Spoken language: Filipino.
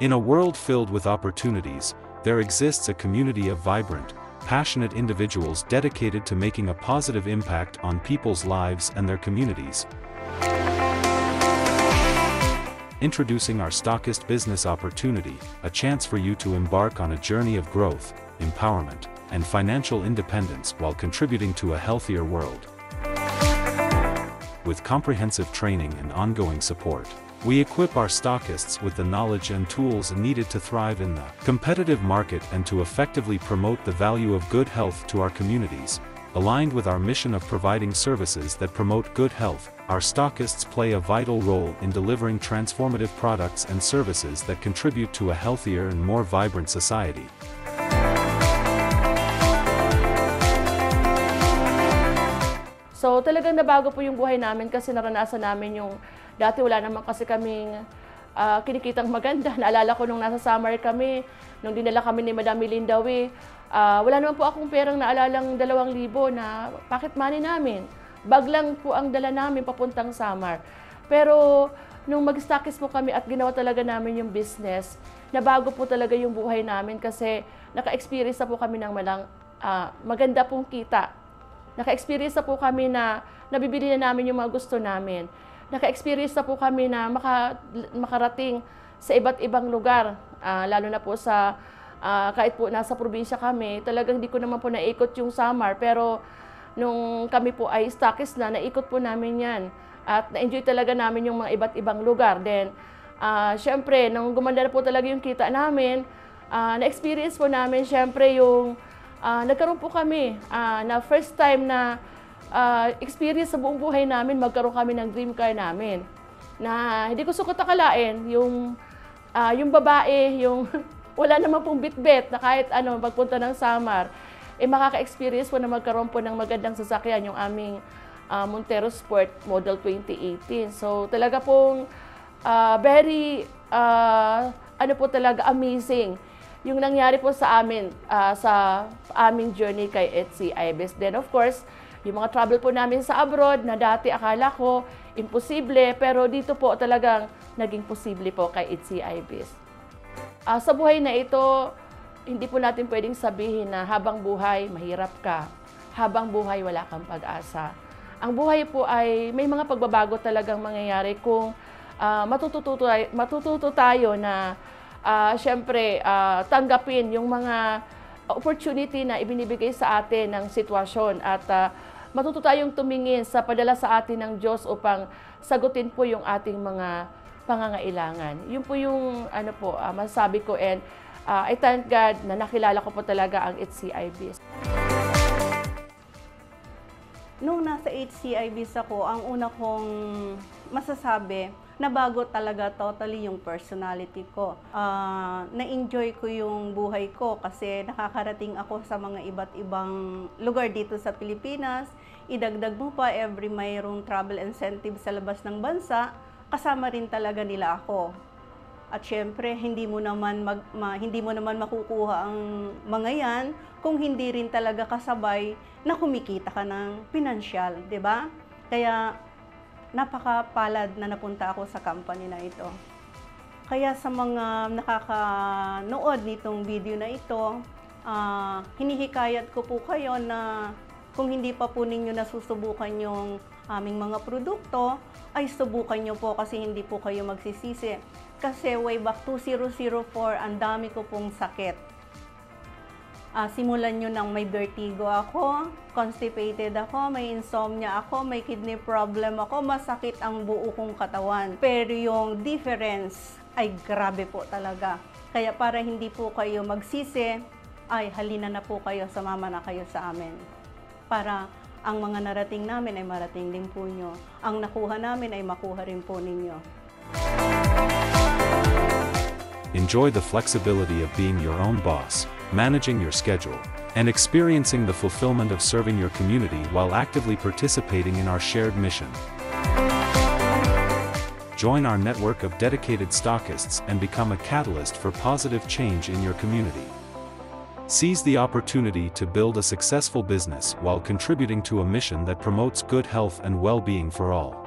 In a world filled with opportunities, there exists a community of vibrant, passionate individuals dedicated to making a positive impact on people's lives and their communities. Introducing our Stockist Business Opportunity, a chance for you to embark on a journey of growth, empowerment, and financial independence while contributing to a healthier world. With comprehensive training and ongoing support, we equip our stockists with the knowledge and tools needed to thrive in the competitive market and to effectively promote the value of good health to our communities. Aligned with our mission of providing services that promote good health, our stockists play a vital role in delivering transformative products and services that contribute to a healthier and more vibrant society. So talagang nabago po yung buhay namin kasi naranasan namin yung dati wala naman kasi kaming kinikitang maganda. Naalala ko nung nasa summer kami, nung dinala kami ni Madam Melindawi, wala naman po akong perang naalalang 2,000 na pocket money namin. Bag lang po ang dala namin papuntang Samar. Pero nung mag-stockist po kami at ginawa talaga namin yung business, nabago po talaga yung buhay namin kasi naka-experience na po kami ng maganda pong kita. Naka-experience na po kami na nabibili na namin yung mga gusto namin. Naka-experience na po kami na makarating sa iba't ibang lugar. Lalo na po sa, kahit po nasa probinsya kami, talagang hindi ko naman po naikot yung Samar. Pero nung kami po ay stockist na, naikot po namin yan. At na-enjoy talaga namin yung mga iba't ibang lugar. Then, syempre, nung gumanda na po talaga yung kita namin, na-experience po namin, syempre, yung nagkaroon po kami na first time na experience sa buong buhay namin, magkaroon kami ng dream car namin. Na hindi ko sukat akalain, yung babae, yung wala naman pong bitbit na kahit ano, magpunta ng Samar, makaka-experience po na magkaroon po ng magandang sasakyan, yung aming Montero Sport Model 2018. So talaga pong very, amazing yung nangyari po sa amin, sa aming journey kay Etsy Ibis. Then of course, yung mga travel po namin sa abroad na dati akala ko imposible, pero dito po talagang naging posible po kay Etsy Ibis. Sa buhay na ito, hindi po natin pwedeng sabihin na habang buhay, mahirap ka. Habang buhay, wala kang pag-asa. Ang buhay po ay may mga pagbabago talagang mangyayari kung matututo tayo na syempre, tanggapin yung mga opportunity na ibinibigay sa atin ng sitwasyon at matuto tayong tumingin sa padala sa atin ng Diyos upang sagutin po yung ating mga pangangailangan. Yun po yung masasabi ko, and I thank God na nakilala ko po talaga ang Etsy Ibis. Nung nasa Etsy Ibis ako, ang una kong masasabi, nabago talaga totally yung personality ko. Na-enjoy ko yung buhay ko kasi nakakarating ako sa mga iba't ibang lugar dito sa Pilipinas. Idagdag mo pa, every mayroong travel incentive sa labas ng bansa, kasama rin talaga nila ako. At syempre, hindi mo naman makukuha ang mga yan kung hindi rin talaga kasabay na kumikita ka ng pinansyal, 'di ba? Kaya napakapalad na napunta ako sa company na ito. Kaya sa mga nakakanood nitong video na ito, hinihikayat ko po kayo na kung hindi pa po ninyo nasusubukan yung aming mga produkto, ay subukan nyo po kasi hindi po kayo magsisisi. Kasi way back 2004, ang dami ko pong sakit. Simulan nyo nang may vertigo ako, constipated ako, may insomnia ako, may kidney problem ako, masakit ang buo kong katawan. Pero yung difference ay grabe po talaga. Kaya para hindi po kayo magsisi, ay halina na po kayo, sumama na kayo sa amin. Para ang mga narating namin ay marating din po nyo. Ang nakuha namin ay makuha rin po ninyo. Enjoy the flexibility of being your own boss, managing your schedule, and experiencing the fulfillment of serving your community while actively participating in our shared mission. Join our network of dedicated stockists and become a catalyst for positive change in your community. Seize the opportunity to build a successful business while contributing to a mission that promotes good health and well-being for all.